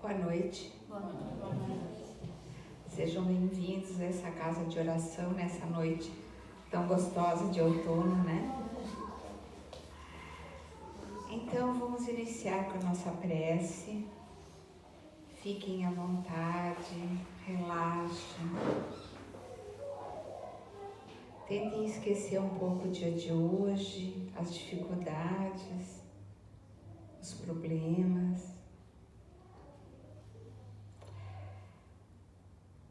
Boa noite. Boa noite. Sejam bem-vindos a essa casa de oração nessa noite tão gostosa de outono, né? Então vamos iniciar com a nossa prece. Fiquem à vontade, relaxem. Tentem esquecer um pouco o dia de hoje, as dificuldades, os problemas.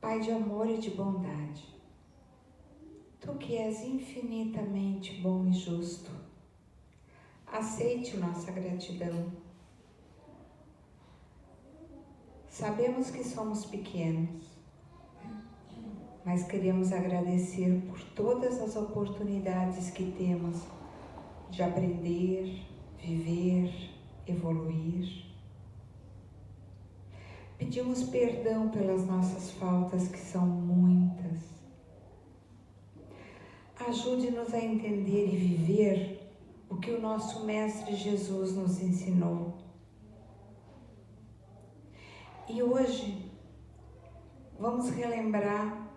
Pai de amor e de bondade, Tu que és infinitamente bom e justo, aceite nossa gratidão. Sabemos que somos pequenos, mas queremos agradecer por todas as oportunidades que temos de aprender, viver, evoluir. Pedimos perdão pelas nossas faltas, que são muitas. Ajude-nos a entender e viver o que o nosso Mestre Jesus nos ensinou. E hoje vamos relembrar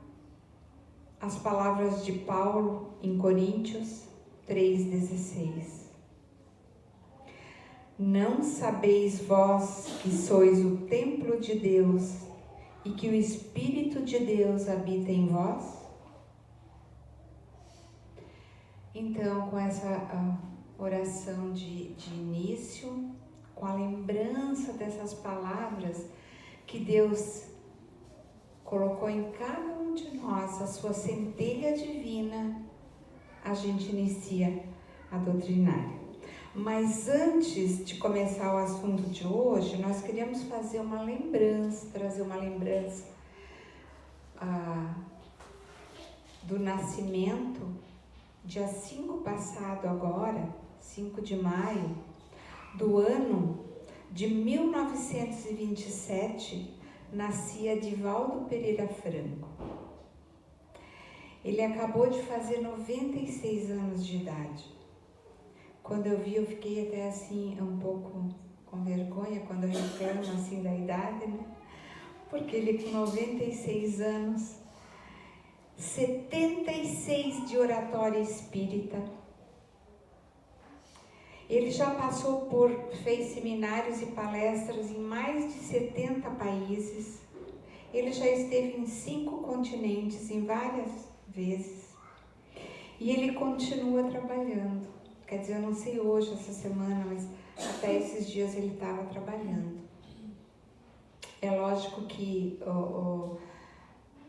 as palavras de Paulo em Coríntios 3,16. Não sabeis vós que sois o templo de Deus e que o Espírito de Deus habita em vós? Então, com essa oração de início, com a lembrança dessas palavras que Deus colocou em cada um de nós, a sua centelha divina, a gente inicia a doutrinária. Mas antes de começar o assunto de hoje, nós queríamos fazer uma lembrança, trazer uma lembrança do nascimento, dia 5 passado agora, 5 de maio, do ano de 1927, nascia Divaldo Pereira Franco. Ele acabou de fazer 96 anos de idade. Quando eu vi, eu fiquei até assim um pouco com vergonha quando eu reclamo assim da idade, né? Porque ele com 96 anos, 76 de oratória espírita. Ele já fez seminários e palestras em mais de 70 países. Ele já esteve em 5 continentes, em várias vezes. E ele continua trabalhando. Quer dizer, eu não sei hoje, essa semana, mas até esses dias ele estava trabalhando. É lógico que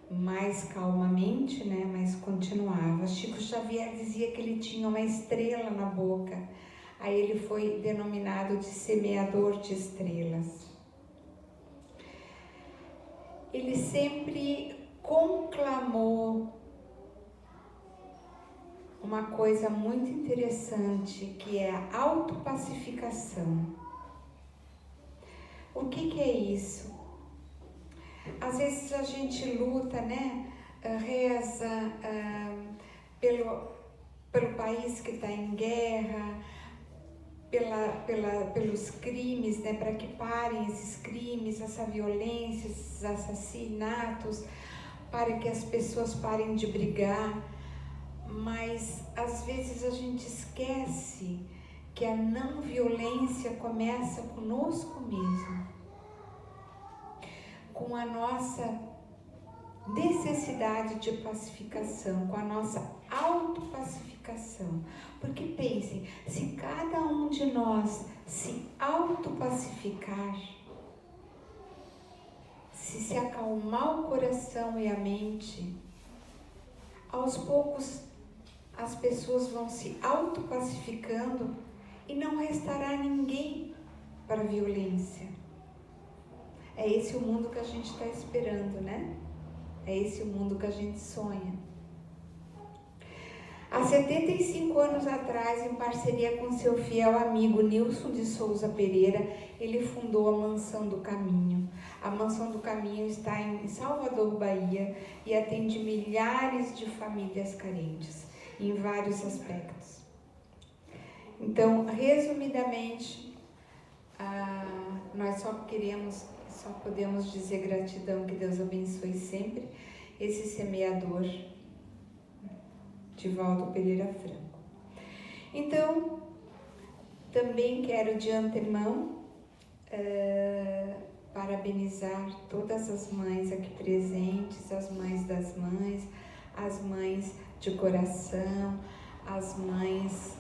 mais calmamente, né, mas continuava. Chico Xavier dizia que ele tinha uma estrela na boca. Aí ele foi denominado de semeador de estrelas. Ele sempre conclamou uma coisa muito interessante, que é a autopacificação. O que é isso? Às vezes a gente luta, né? Reza pelo país que está em guerra, pelos crimes, né? Para que parem esses crimes, essa violência, esses assassinatos, para que as pessoas parem de brigar. Mas às vezes a gente esquece que a não violência começa conosco mesmo, com a nossa necessidade de pacificação, com a nossa autopacificação. Porque pensem, se cada um de nós se autopacificar, se acalmar o coração e a mente, aos poucos as pessoas vão se autopacificando e não restará ninguém para a violência. É esse o mundo que a gente está esperando, né? É esse o mundo que a gente sonha. Há 75 anos atrás, em parceria com seu fiel amigo Nilson de Souza Pereira, ele fundou a Mansão do Caminho. A Mansão do Caminho está em Salvador, Bahia, e atende milhares de famílias carentes, em vários aspectos. Então, resumidamente, nós só queremos só podemos dizer gratidão, que Deus abençoe sempre esse semeador, Divaldo Pereira Franco. Então, também quero de antemão parabenizar todas as mães aqui presentes, as mães das mães, as mães de coração, as mães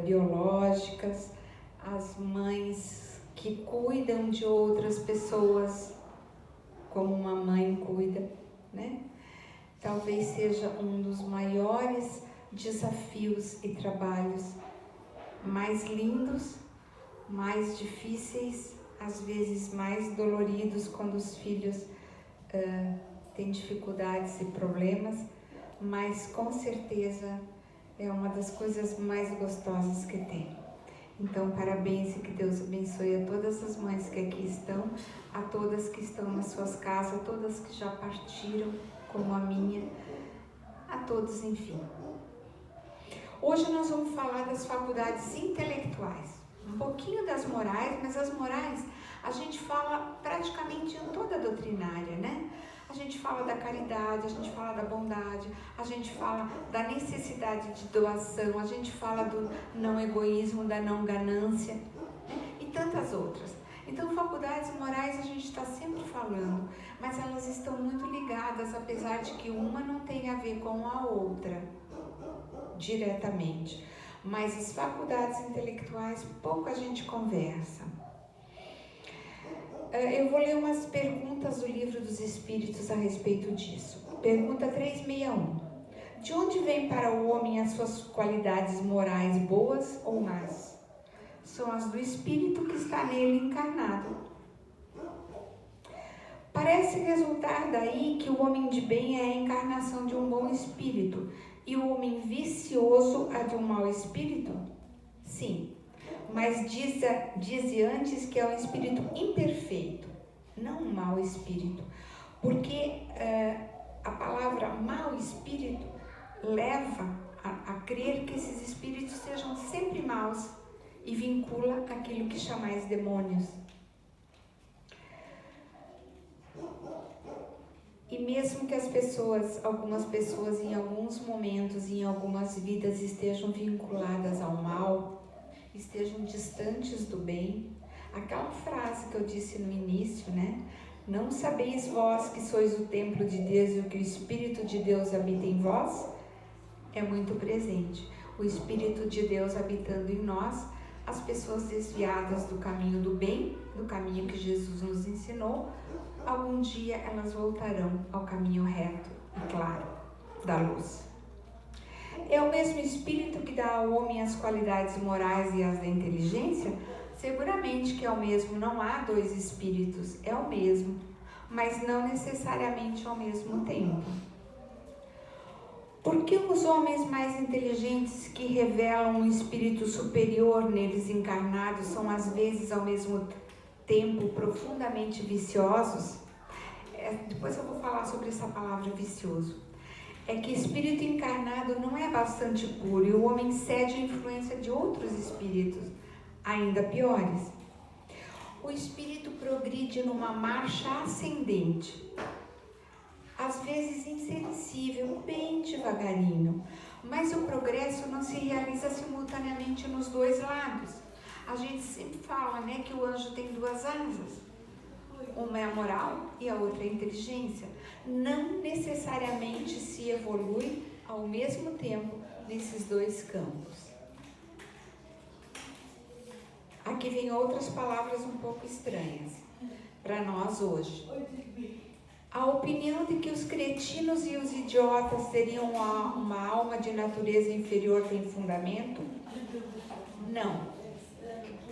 biológicas, as mães que cuidam de outras pessoas como uma mãe cuida, né? Talvez seja um dos maiores desafios e trabalhos mais lindos, mais difíceis, às vezes mais doloridos quando os filhos têm dificuldades e problemas, mas com certeza é uma das coisas mais gostosas que tem. Então, parabéns e que Deus abençoe a todas as mães que aqui estão, a todas que estão nas suas casas, a todas que já partiram, como a minha, a todos, enfim. Hoje nós vamos falar das faculdades intelectuais, um pouquinho das morais, mas as morais a gente fala praticamente em toda a doutrinária, né? A gente fala da caridade, a gente fala da bondade, a gente fala da necessidade de doação, a gente fala do não egoísmo, da não ganância, né? E tantas outras. Então, faculdades morais a gente está sempre falando, mas elas estão muito ligadas, apesar de que uma não tem a ver com a outra diretamente. Mas as faculdades intelectuais, pouco a gente conversa. Eu vou ler umas perguntas do Livro dos Espíritos a respeito disso. Pergunta 361. De onde vem para o homem as suas qualidades morais boas ou más? São as do espírito que está nele encarnado. Parece resultar daí que o homem de bem é a encarnação de um bom espírito e o homem vicioso a de um mau espírito? Sim, mas diz antes que é um espírito imperfeito, não um mau espírito, porque a palavra mau espírito leva a crer que esses espíritos sejam sempre maus e vincula aquilo que chamais demônios. E mesmo que algumas pessoas em alguns momentos, em algumas vidas estejam vinculadas ao mal, estejam distantes do bem, aquela frase que eu disse no início, né? Não sabeis vós que sois o templo de Deus e que o Espírito de Deus habita em vós? É muito presente. O Espírito de Deus habitando em nós, as pessoas desviadas do caminho do bem, do caminho que Jesus nos ensinou, algum dia elas voltarão ao caminho reto e claro da luz. É o mesmo Espírito que dá ao homem as qualidades morais e as da inteligência? Seguramente que é o mesmo, não há dois espíritos, é o mesmo, mas não necessariamente ao mesmo tempo. Por que os homens mais inteligentes que revelam um espírito superior neles encarnados são às vezes ao mesmo tempo profundamente viciosos? Depois eu vou falar sobre essa palavra vicioso. É que espírito encarnado não é bastante puro e o homem cede à influência de outros espíritos, ainda piores. O espírito progride numa marcha ascendente, às vezes insensível, bem devagarinho, mas o progresso não se realiza simultaneamente nos dois lados. A gente sempre fala, né, que o anjo tem duas asas. Uma é a moral e a outra é a inteligência. Não necessariamente se evolui ao mesmo tempo nesses dois campos. Aqui vem outras palavras um pouco estranhas para nós hoje. A opinião de que os cretinos e os idiotas teriam uma alma de natureza inferior tem fundamento? Não.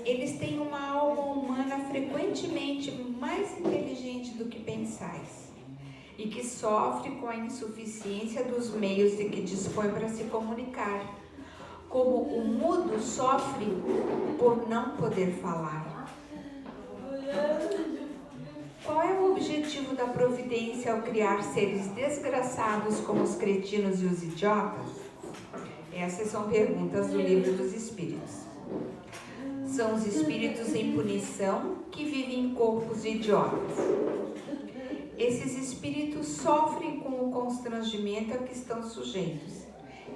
Eles têm uma alma humana frequentemente mais inteligente do que pensais e que sofre com a insuficiência dos meios de que dispõe para se comunicar, como o mudo sofre por não poder falar. Qual é o objetivo da providência ao criar seres desgraçados como os cretinos e os idiotas? Essas são perguntas do Livro dos Espíritos. são os espíritos em punição que vivem em corpos de idiotas. Esses espíritos sofrem com o constrangimento a que estão sujeitos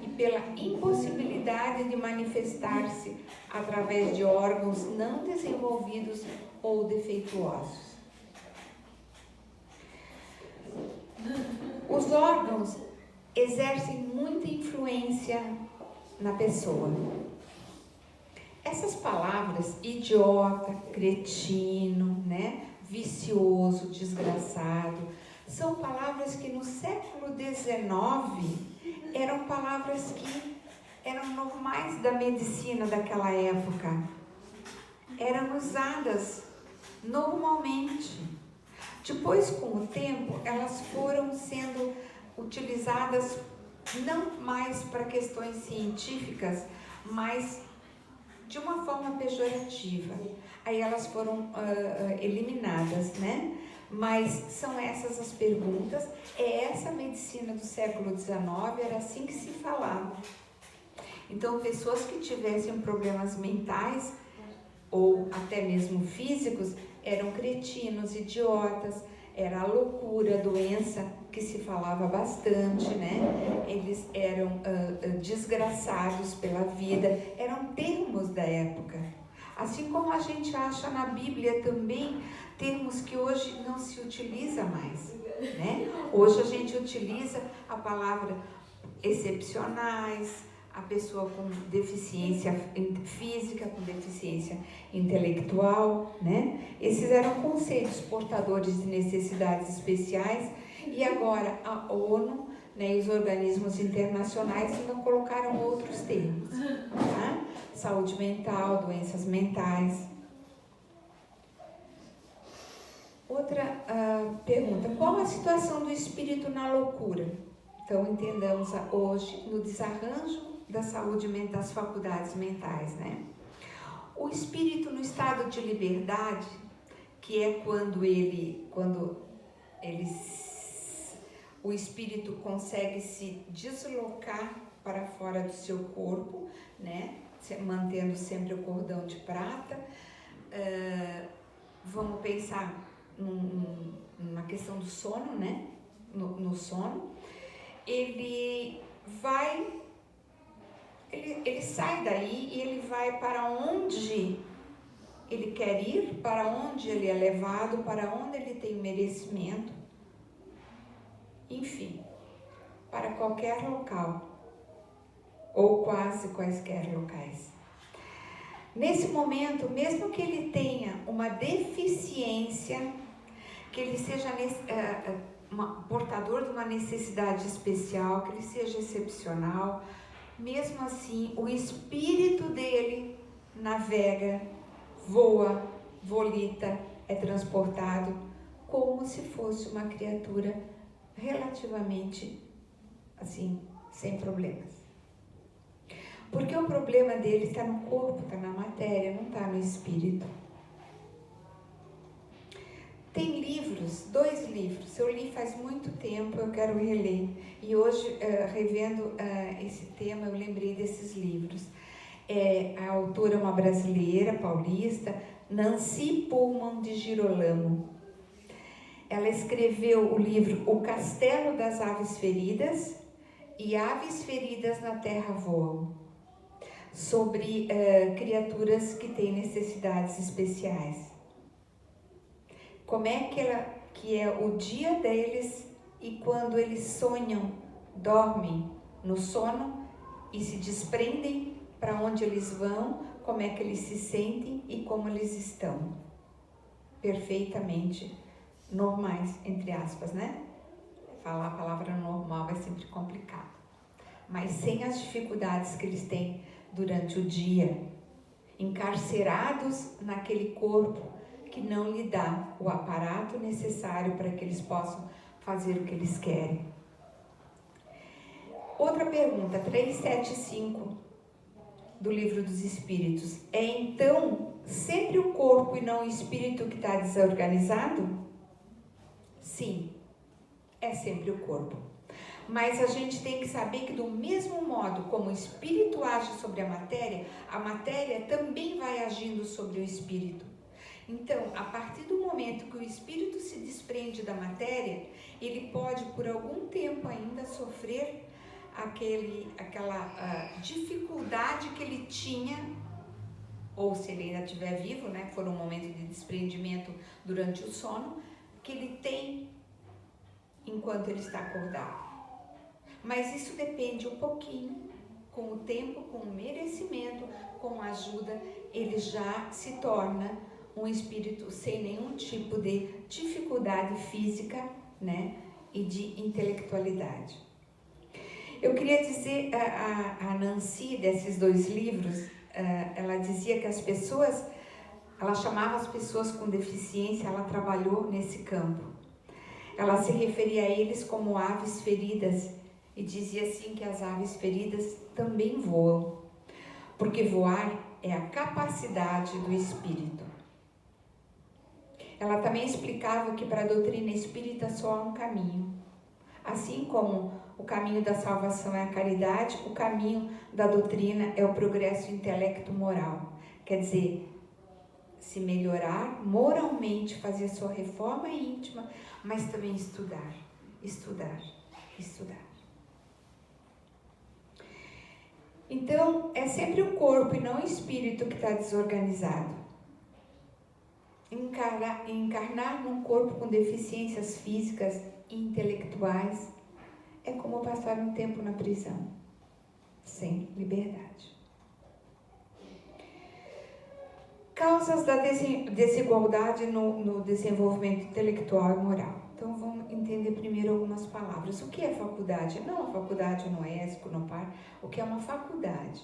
e pela impossibilidade de manifestar-se através de órgãos não desenvolvidos ou defeituosos. Os órgãos exercem muita influência na pessoa. Essas palavras, idiota, cretino, vicioso, desgraçado, são palavras que no século XIX eram palavras que eram normais da medicina daquela época. Eram usadas normalmente. Depois, com o tempo, elas foram sendo utilizadas não mais para questões científicas, mas de uma forma pejorativa. Aí elas foram eliminadas, Mas são essas as perguntas. É essa medicina do século XIX, era assim que se falava. Então, pessoas que tivessem problemas mentais ou até mesmo físicos eram cretinos, idiotas, era a loucura, a doença que se falava bastante, Eles eram desgraçados pela vida, eram termos da época. Assim como a gente acha na Bíblia também termos que hoje não se utiliza mais, Hoje a gente utiliza a palavra excepcionais, a pessoa com deficiência física, com deficiência intelectual, Esses eram conceitos portadores de necessidades especiais e agora a ONU, e os organismos internacionais não colocaram outros termos, Saúde mental, doenças mentais. Outra pergunta, qual a situação do espírito na loucura? Então entendamos hoje no desarranjo da saúde mental, das faculdades mentais, O espírito no estado de liberdade, que é quando o espírito consegue se deslocar para fora do seu corpo, mantendo sempre o cordão de prata. Vamos pensar numa questão do sono, no sono. Ele sai daí e ele vai para onde ele quer ir, para onde ele é levado, para onde ele tem merecimento, enfim, para qualquer local, ou quase quaisquer locais. Nesse momento, mesmo que ele tenha uma deficiência, que ele seja portador de uma necessidade especial, que ele seja excepcional, mesmo assim, o espírito dele navega, voa, volita, é transportado como se fosse uma criatura relativamente, assim, sem problemas. Porque o problema dele está no corpo, está na matéria, não está no espírito. Tem livros, 2 livros, eu li faz muito tempo, eu quero reler. E hoje, revendo esse tema, eu lembrei desses livros. A autora é uma brasileira, paulista, Nancy Pullman de Girolamo. Ela escreveu o livro O Castelo das Aves Feridas e Aves Feridas na Terra Voam, sobre criaturas que têm necessidades especiais. Como é que é o dia deles e quando eles sonham, dormem no sono e se desprendem, para onde eles vão, como é que eles se sentem e como eles estão. Perfeitamente normais, entre aspas, Falar a palavra normal é sempre complicado. Mas sem as dificuldades que eles têm durante o dia, encarcerados naquele corpo que não lhe dá o aparato necessário para que eles possam fazer o que eles querem. Outra pergunta, 375 do Livro dos Espíritos. É então sempre o corpo e não o espírito que está desorganizado? Sim, é sempre o corpo. Mas a gente tem que saber que do mesmo modo como o espírito age sobre a matéria também vai agindo sobre o espírito. Então, a partir do momento que o espírito se desprende da matéria, ele pode por algum tempo ainda sofrer aquela dificuldade que ele tinha, ou se ele ainda estiver vivo, né, for um momento de desprendimento durante o sono, que ele tem enquanto ele está acordado. Mas isso depende um pouquinho, com o tempo, com o merecimento, com a ajuda, ele já se torna um espírito sem nenhum tipo de dificuldade física, né, e de intelectualidade. Eu queria dizer, a Nancy, desses 2 livros, ela dizia que as pessoas, ela chamava as pessoas com deficiência, ela trabalhou nesse campo. Ela se referia a eles como aves feridas e dizia assim que as aves feridas também voam, porque voar é a capacidade do espírito. Ela também explicava que para a doutrina espírita só há um caminho. Assim como o caminho da salvação é a caridade, o caminho da doutrina é o progresso intelecto-moral. Quer dizer, se melhorar moralmente, fazer a sua reforma íntima, mas também estudar. Então, é sempre o corpo e não o espírito que está desorganizado. Encarnar num corpo com deficiências físicas e intelectuais é como passar um tempo na prisão, sem liberdade. Causas da desigualdade no desenvolvimento intelectual e moral. Então, vamos entender primeiro algumas palavras. O que é faculdade? Não a faculdade no ESCO, no PAR. O que é uma faculdade?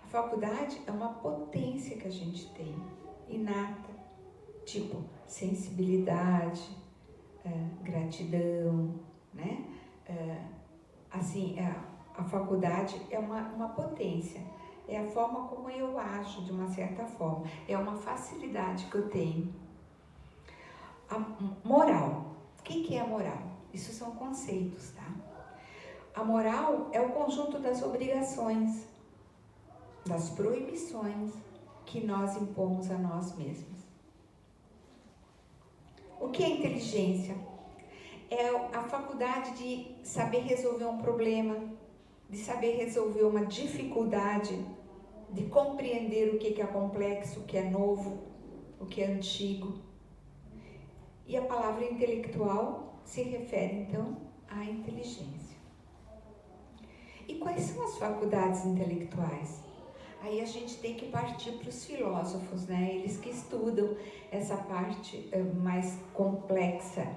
A faculdade é uma potência que a gente tem, inata, tipo sensibilidade, gratidão, né? A faculdade é uma potência. É a forma como eu ajo, de uma certa forma. É uma facilidade que eu tenho. A moral. O que é a moral? Isso são conceitos, tá? A moral é o conjunto das obrigações, das proibições que nós impomos a nós mesmos. O que é inteligência? É a faculdade de saber resolver um problema, de saber resolver uma dificuldade, de compreender o que é complexo, o que é novo, o que é antigo. E a palavra intelectual se refere, então, à inteligência. E quais são as faculdades intelectuais? Aí a gente tem que partir para os filósofos, né? Eles que estudam essa parte mais complexa,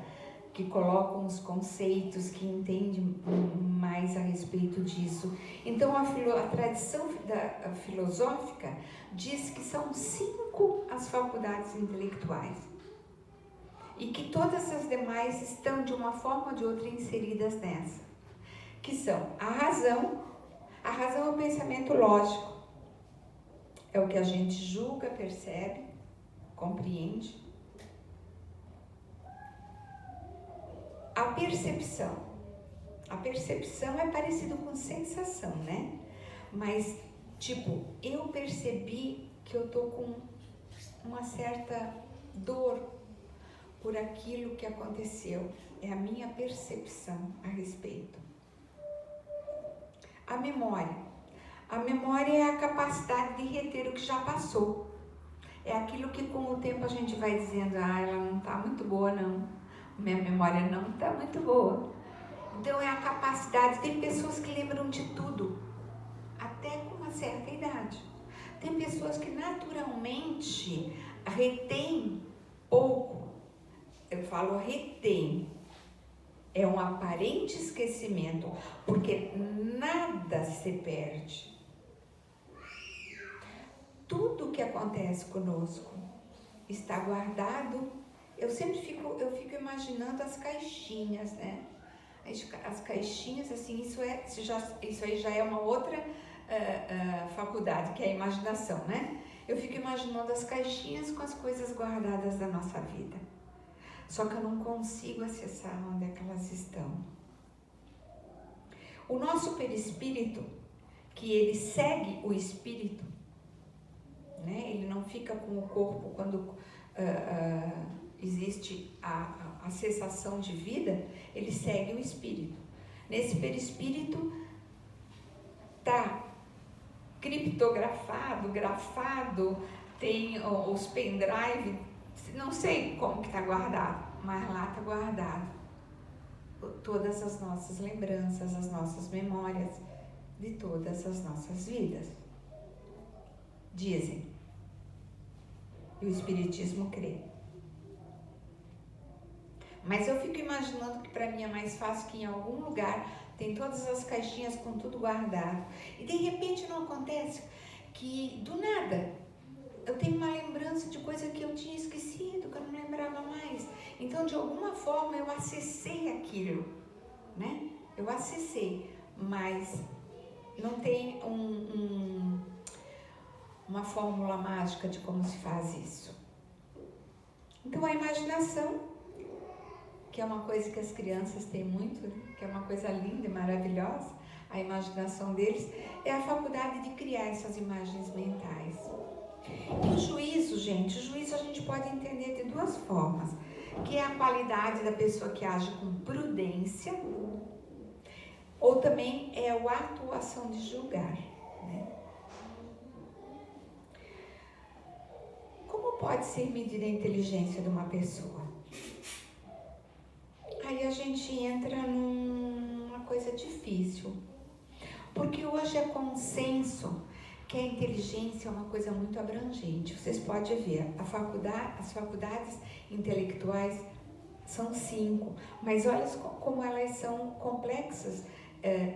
que colocam os conceitos, que entendem mais a respeito disso. Então, a tradição filosófica diz que são 5 as faculdades intelectuais e que todas as demais estão, de uma forma ou de outra, inseridas nessa, que são a razão. A razão é o pensamento lógico, é o que a gente julga, percebe, compreende. A percepção. A percepção é parecido com sensação, né? Mas, tipo, eu percebi que eu tô com uma certa dor por aquilo que aconteceu. É a minha percepção a respeito. A memória. A memória é a capacidade de reter o que já passou. É aquilo que com o tempo a gente vai dizendo, ela não tá muito boa não. Minha memória não está muito boa. Então é a capacidade. Tem pessoas que lembram de tudo, até com uma certa idade. Tem pessoas que naturalmente retêm pouco. Eu falo retém. É um aparente esquecimento, porque nada se perde. Tudo que acontece conosco está guardado. Eu fico imaginando as caixinhas, né? As caixinhas, assim, isso aí já é uma outra faculdade, que é a imaginação, né? Eu fico imaginando as caixinhas com as coisas guardadas da nossa vida. Só que eu não consigo acessar onde é que elas estão. O nosso perispírito, que ele segue o espírito, né? Ele não fica com o corpo quando existe a cessação de vida, ele segue o espírito. Nesse perispírito está criptografado, grafado, tem os pendrive, não sei como que está guardado, mas lá está guardado todas as nossas lembranças, as nossas memórias de todas as nossas vidas. Dizem. E o Espiritismo crê. Mas eu fico imaginando que para mim é mais fácil que em algum lugar tem todas as caixinhas com tudo guardado. E de repente não acontece que do nada eu tenho uma lembrança de coisa que eu tinha esquecido, que eu não lembrava mais. Então de alguma forma eu acessei aquilo, né? Eu acessei, mas não tem uma fórmula mágica de como se faz isso. Então a imaginação, que é uma coisa que as crianças têm muito, que é uma coisa linda e maravilhosa, a imaginação deles é a faculdade de criar essas imagens mentais. E o juízo, gente, o juízo a gente pode entender de duas formas, que é a qualidade da pessoa que age com prudência, ou também é a atuação de julgar, né? Como pode ser medida a inteligência de uma pessoa? Aí a gente entra numa coisa difícil, porque hoje é consenso que a inteligência é uma coisa muito abrangente. Vocês podem ver, as faculdades intelectuais são 5, mas olha como elas são complexas,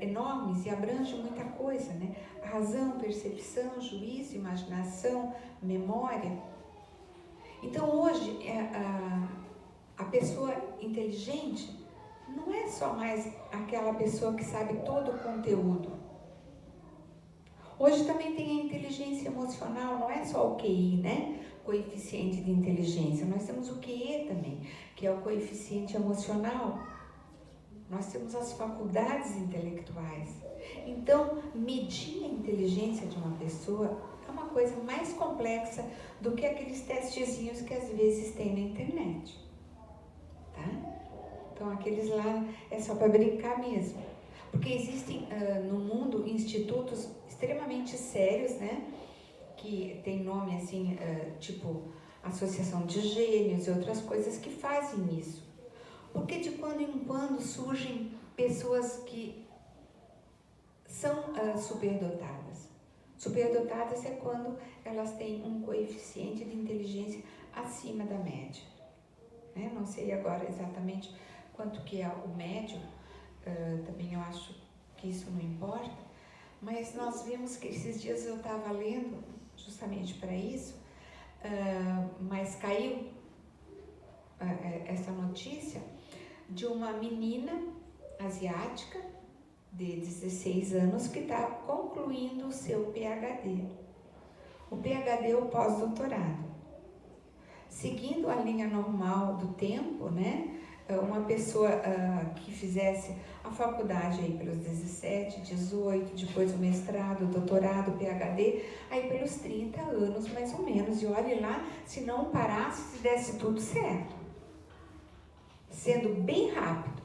enormes e abrangem muita coisa, né? Razão, percepção, juízo, imaginação, memória. Então hoje a pessoa inteligente não é só mais aquela pessoa que sabe todo o conteúdo. Hoje também tem a inteligência emocional, não é só o QI, né? Coeficiente de inteligência. Nós temos o QE também, que é o coeficiente emocional. Nós temos as faculdades intelectuais. Então, medir a inteligência de uma pessoa é uma coisa mais complexa do que aqueles testezinhos que às vezes tem na internet. Tá? Então, aqueles lá é só para brincar mesmo. Porque existem no mundo institutos extremamente sérios, né? Que tem nome assim, tipo Associação de Gênios e outras coisas que fazem isso. Porque de quando em quando surgem pessoas que são superdotadas. Superdotadas é quando elas têm um coeficiente de inteligência acima da média. Né? Não sei agora exatamente quanto que é o médio, também eu acho que isso não importa, mas nós vimos que esses dias eu estava lendo justamente para isso, mas caiu essa notícia de uma menina asiática de 16 anos que está concluindo o seu PhD. O PhD é o pós-doutorado. Seguindo a linha normal do tempo, né? Uma pessoa que fizesse a faculdade aí pelos 17, 18, depois o mestrado, o doutorado, o PhD, aí pelos 30 anos mais ou menos. E olhe lá, se não parasse, se desse tudo certo. Sendo bem rápido.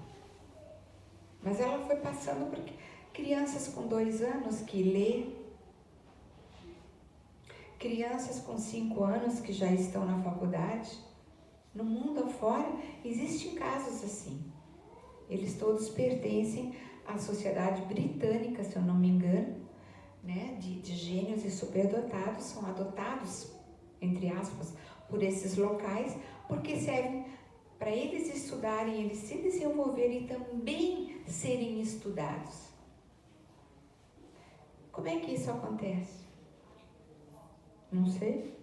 Mas ela foi passando por crianças com 2 anos que lê, crianças com 5 anos que já estão na faculdade. No mundo afora, existem casos assim. Eles todos pertencem à sociedade britânica, se eu não me engano, né? De gênios e superdotados, são adotados, entre aspas, por esses locais, porque servem para eles estudarem, eles se desenvolverem e também serem estudados. Como é que isso acontece? Não sei.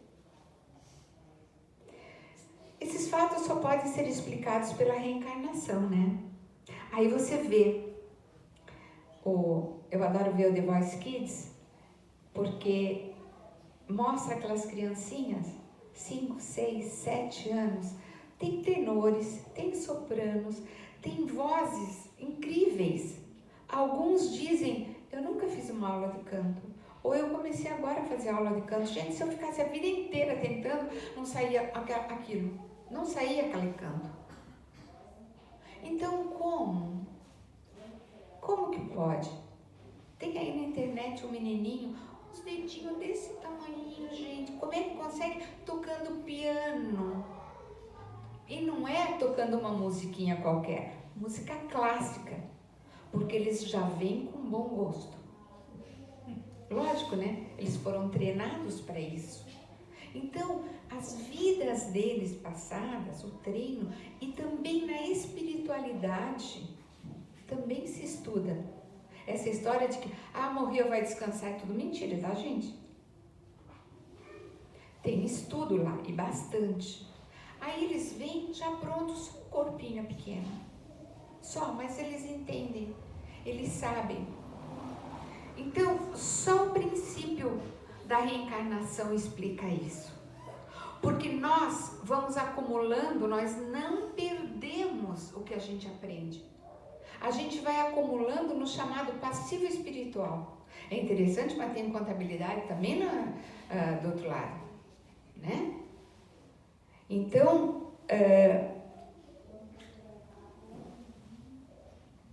Esses fatos só podem ser explicados pela reencarnação, né? Aí você vê, eu adoro ver o The Voice Kids, porque mostra aquelas criancinhas, 5, 6, 7 anos, tem tenores, tem sopranos, tem vozes incríveis. Alguns dizem, eu nunca fiz uma aula de canto. Ou eu comecei agora a fazer aula de canto. Gente, se eu ficasse a vida inteira tentando, não saía aquilo. Não saía aquele canto. Então, como? Como que pode? Tem aí na internet um menininho, uns dedinhos desse tamanhinho, gente. Como é que consegue? Tocando piano. E não é tocando uma musiquinha qualquer. Música clássica. Porque eles já vêm com bom gosto. Lógico, né? Eles foram treinados para isso. Então, as vidas deles passadas, o treino, e também na espiritualidade, também se estuda. Essa história de que, morreu, vai descansar, é tudo mentira, tá, gente? Tem estudo lá, e bastante. Aí eles vêm já prontos, um corpinho pequeno. Só, mas eles entendem, eles sabem. Então, só o princípio da reencarnação explica isso. Porque nós vamos acumulando, nós não perdemos o que a gente aprende. A gente vai acumulando no chamado passivo espiritual. É interessante, mas tem contabilidade também do outro lado, né? Então,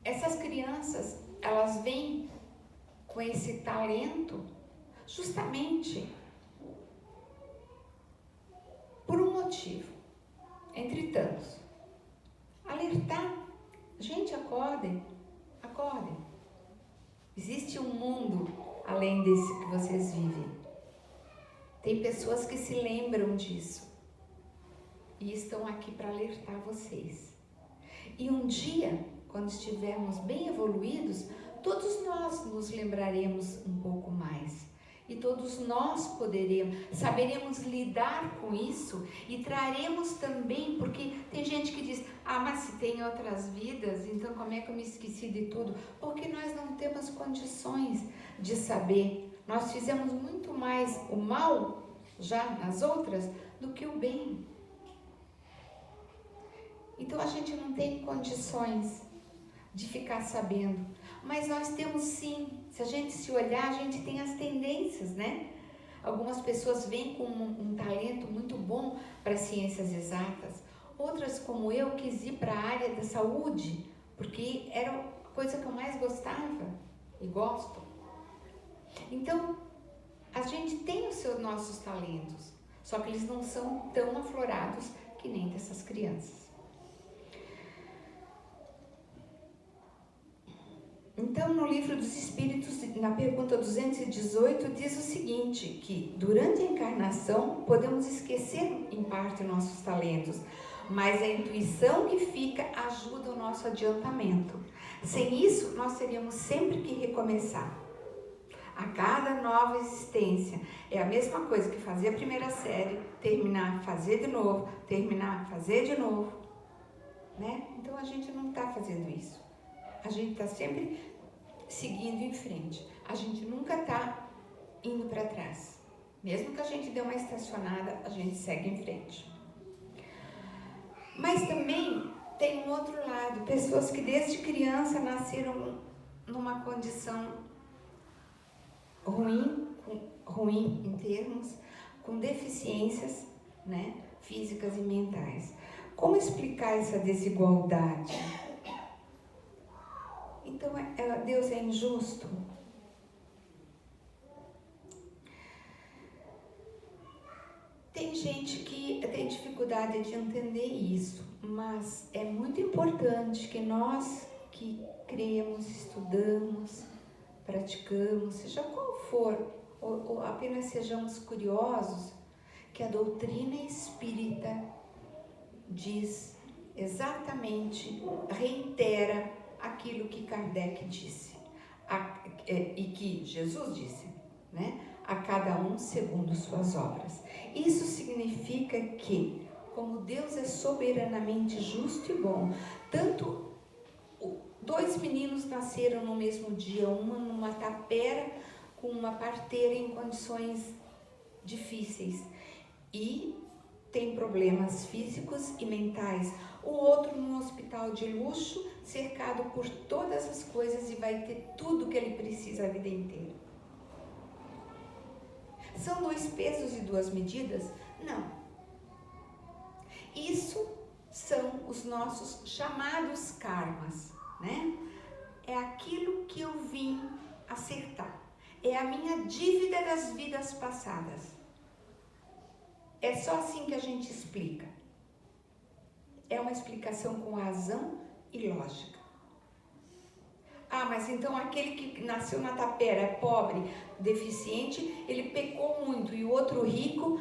essas crianças, elas vêm com esse talento justamente por um motivo, entre tantos. Alertar. Gente, acordem. Acordem. Existe um mundo além desse que vocês vivem. Tem pessoas que se lembram disso e estão aqui para alertar vocês. E um dia, quando estivermos bem evoluídos, todos nós nos lembraremos um pouco mais. E todos nós saberemos lidar com isso e traremos também, porque tem gente que diz, mas se tem outras vidas, então como é que eu me esqueci de tudo? Porque nós não temos condições de saber. Nós fizemos muito mais o mal, já nas outras, do que o bem. Então a gente não tem condições de ficar sabendo. Mas nós temos sim, se a gente se olhar, a gente tem as tendências, né? Algumas pessoas vêm com um talento muito bom para ciências exatas, outras como eu quis ir para a área da saúde, porque era a coisa que eu mais gostava e gosto. Então, a gente tem os nossos talentos, só que eles não são tão aflorados que nem dessas crianças. Então, no Livro dos Espíritos, na pergunta 218, diz o seguinte, que durante a encarnação podemos esquecer em parte nossos talentos, mas a intuição que fica ajuda o nosso adiantamento. Sem isso, nós teríamos sempre que recomeçar. A cada nova existência, é a mesma coisa que fazer a primeira série, terminar, fazer de novo, terminar, fazer de novo, né? Então, a gente não está fazendo isso. A gente está sempre seguindo em frente. A gente nunca está indo para trás. Mesmo que a gente dê uma estacionada, a gente segue em frente. Mas também tem um outro lado. Pessoas que desde criança nasceram numa condição ruim em termos, com deficiências, né, físicas e mentais. Como explicar essa desigualdade? Então, Deus é injusto? Tem gente que tem dificuldade de entender isso, mas é muito importante que nós que cremos, estudamos, praticamos, seja qual for, ou apenas sejamos curiosos, que a doutrina espírita diz exatamente, reitera aquilo que Kardec disse, e que Jesus disse, né? A cada um segundo suas obras. Isso significa que, como Deus é soberanamente justo e bom, tanto 2 meninos nasceram no mesmo dia, uma numa tapera com uma parteira em condições difíceis, e tem problemas físicos e mentais. O outro num hospital de luxo, cercado por todas as coisas e vai ter tudo que ele precisa a vida inteira. São 2 pesos e 2 medidas? Não. Isso são os nossos chamados karmas, né? É aquilo que eu vim acertar. É a minha dívida das vidas passadas. É só assim que a gente explica. É uma explicação com razão e lógica. Ah, mas então aquele que nasceu na tapera, é pobre, deficiente, ele pecou muito e o outro rico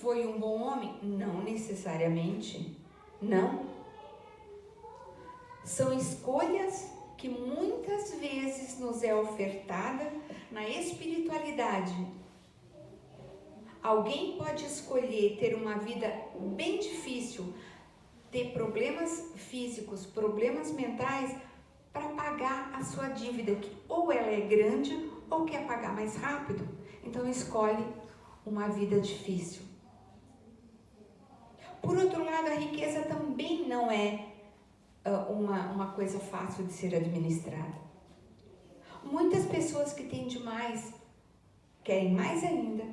foi um bom homem? Não necessariamente. Não. São escolhas que muitas vezes nos é ofertada na espiritualidade. Alguém pode escolher ter uma vida bem difícil, ter problemas físicos, problemas mentais, para pagar a sua dívida, que ou ela é grande ou quer pagar mais rápido. Então escolhe uma vida difícil. Por outro lado, a riqueza também não é uma coisa fácil de ser administrada. Muitas pessoas que têm demais querem mais ainda.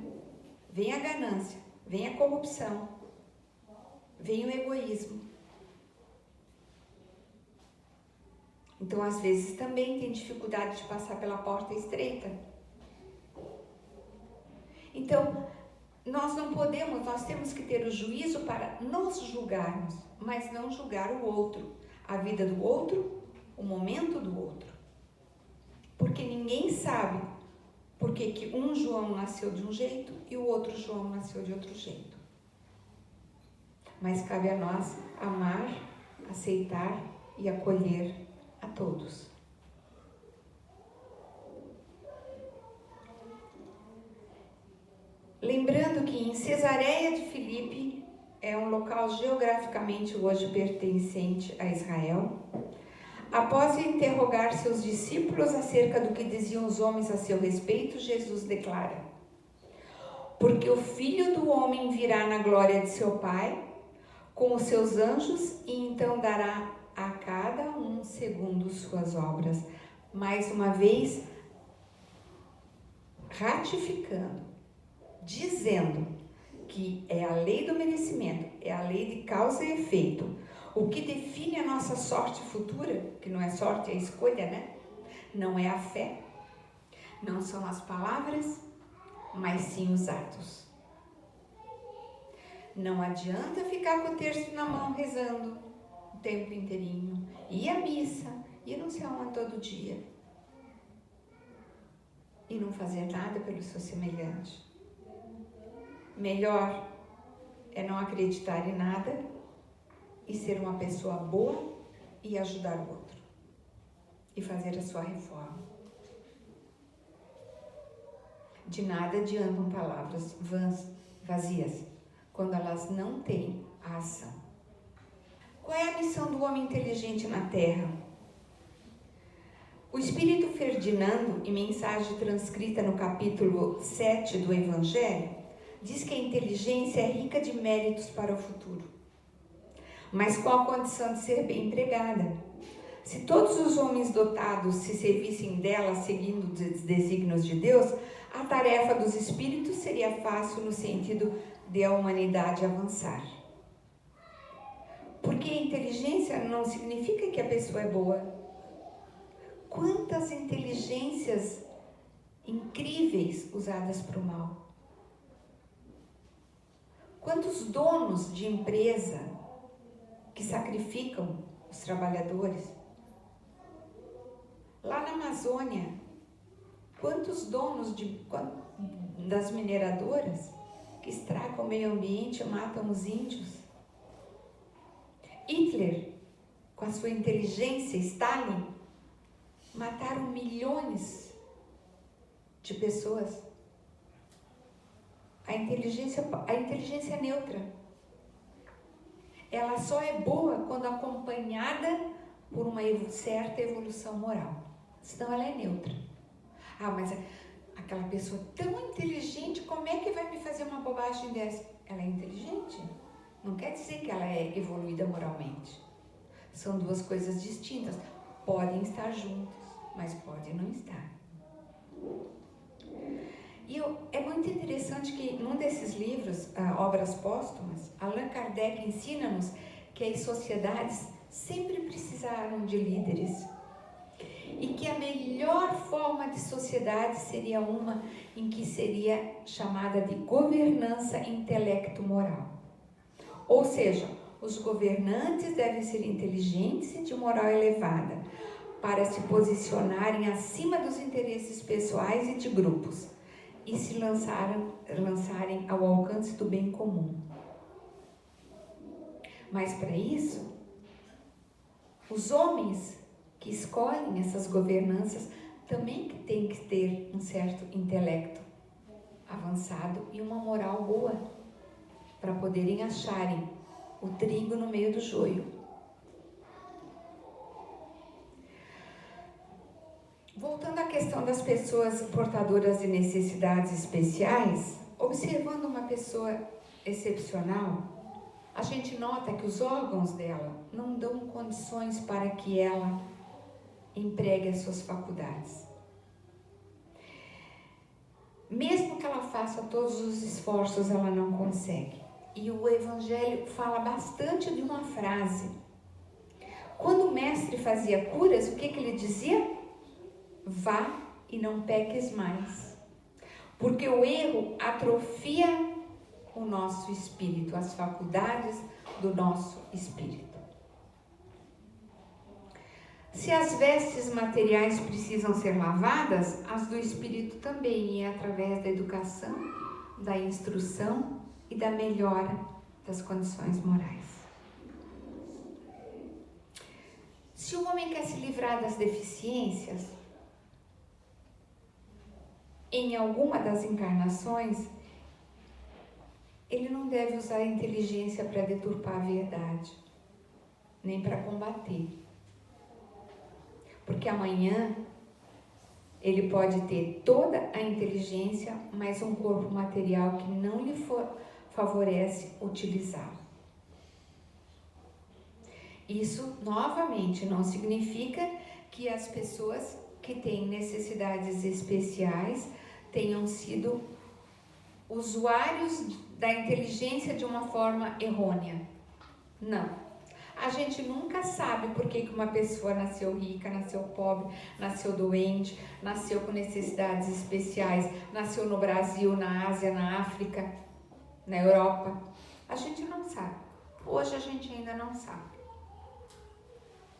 Vem a ganância, vem a corrupção, vem o egoísmo. Então, às vezes, também tem dificuldade de passar pela porta estreita. Então, nós não podemos, nós temos que ter o juízo para nos julgarmos, mas não julgar o outro, a vida do outro, o momento do outro. Porque ninguém sabe por que um João nasceu de um jeito e o outro João nasceu de outro jeito. Mas cabe a nós amar, aceitar e acolher a todos. Lembrando que em Cesareia de Filipe é um local geograficamente hoje pertencente a Israel. Após interrogar seus discípulos acerca do que diziam os homens a seu respeito, Jesus declara: porque o Filho do Homem virá na glória de seu Pai, com os seus anjos, e então dará a cada um segundo suas obras. Mais uma vez, ratificando, dizendo que é a lei do merecimento, é a lei de causa e efeito. O que define a nossa sorte futura, que não é sorte, é escolha, né? Não é a fé, não são as palavras, mas sim os atos. Não adianta ficar com o terço na mão rezando o tempo inteirinho, ir à missa, ir não sei aonde todo dia, e não fazer nada pelo seu semelhante. Melhor é não acreditar em nada e ser uma pessoa boa e ajudar o outro e fazer a sua reforma. De nada adiantam palavras vãs, vazias, quando elas não têm a ação. Qual é a missão do homem inteligente na Terra? O Espírito Ferdinando, em mensagem transcrita no capítulo 7 do Evangelho, diz que a inteligência é rica de méritos para o futuro, mas com a condição de ser bem empregada. Se todos os homens dotados se servissem dela seguindo os desígnios de Deus, a tarefa dos espíritos seria fácil no sentido de a humanidade avançar. Porque inteligência não significa que a pessoa é boa. Quantas inteligências incríveis usadas para o mal. Quantos donos de empresa que sacrificam os trabalhadores? Lá na Amazônia, quantos donos das mineradoras que estragam o meio ambiente e matam os índios? Hitler, com a sua inteligência, Stalin, mataram milhões de pessoas. A inteligência é neutra. Ela só é boa quando acompanhada por uma certa evolução moral. Senão ela é neutra. Ah, mas aquela pessoa tão inteligente, como é que vai me fazer uma bobagem dessa? Ela é inteligente. Não quer dizer que ela é evoluída moralmente. São duas coisas distintas. Podem estar juntos, mas podem não estar. E é muito interessante que num desses livros, Obras Póstumas, Allan Kardec ensina-nos que as sociedades sempre precisaram de líderes e que a melhor forma de sociedade seria uma em que seria chamada de governança intelecto-moral. Ou seja, os governantes devem ser inteligentes e de moral elevada para se posicionarem acima dos interesses pessoais e de grupos e se lançarem ao alcance do bem comum. Mas para isso, os homens que escolhem essas governanças também têm que ter um certo intelecto avançado e uma moral boa para poderem acharem o trigo no meio do joio. Voltando à questão das pessoas portadoras de necessidades especiais, observando uma pessoa excepcional, a gente nota que os órgãos dela não dão condições para que ela empregue as suas faculdades. Mesmo que ela faça todos os esforços, ela não consegue. E o Evangelho fala bastante de uma frase. Quando o mestre fazia curas, o que ele dizia? Vá e não peques mais. Porque o erro atrofia o nosso espírito, as faculdades do nosso espírito. Se as vestes materiais precisam ser lavadas, as do espírito também, e é através da educação, da instrução e da melhora das condições morais. Se o homem quer se livrar das deficiências, em alguma das encarnações, ele não deve usar a inteligência para deturpar a verdade, nem para combater. Porque amanhã ele pode ter toda a inteligência, mas um corpo material que não lhe favorece utilizá-lo. Isso, novamente, não significa que as pessoas que têm necessidades especiais tenham sido usuários da inteligência de uma forma errônea. Não. A gente nunca sabe por que uma pessoa nasceu rica, nasceu pobre, nasceu doente, nasceu com necessidades especiais, nasceu no Brasil, na Ásia, na África, na Europa. A gente não sabe. Hoje a gente ainda não sabe.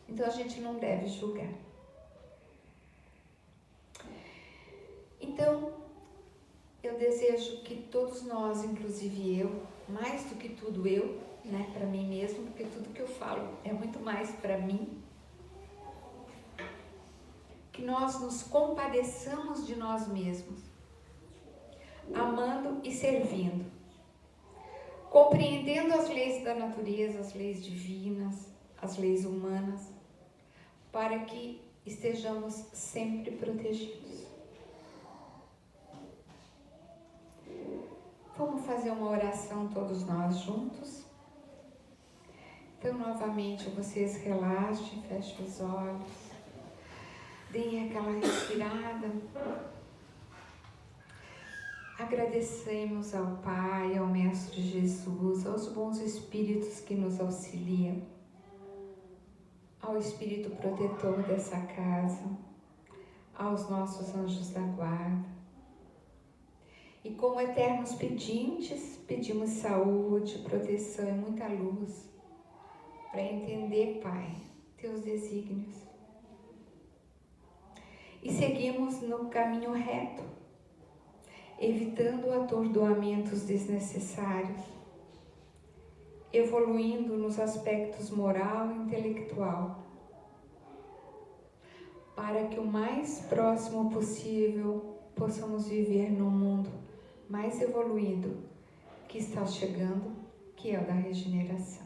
Então a gente não deve julgar. Então, eu desejo que todos nós, inclusive eu, mais do que tudo eu, para mim mesmo, porque tudo que eu falo é muito mais para mim, que nós nos compadeçamos de nós mesmos, amando e servindo, compreendendo as leis da natureza, as leis divinas, as leis humanas, para que estejamos sempre protegidos. Vamos fazer uma oração todos nós juntos? Então, novamente, vocês relaxem, fechem os olhos, deem aquela respirada. Agradecemos ao Pai, ao Mestre Jesus, aos bons espíritos que nos auxiliam, ao Espírito protetor dessa casa, aos nossos anjos da guarda. E como eternos pedintes, pedimos saúde, proteção e muita luz para entender, Pai, teus desígnios. E seguimos no caminho reto, evitando atordoamentos desnecessários, evoluindo nos aspectos moral e intelectual, para que o mais próximo possível possamos viver num mundo mais evoluído que está chegando, que é o da regeneração.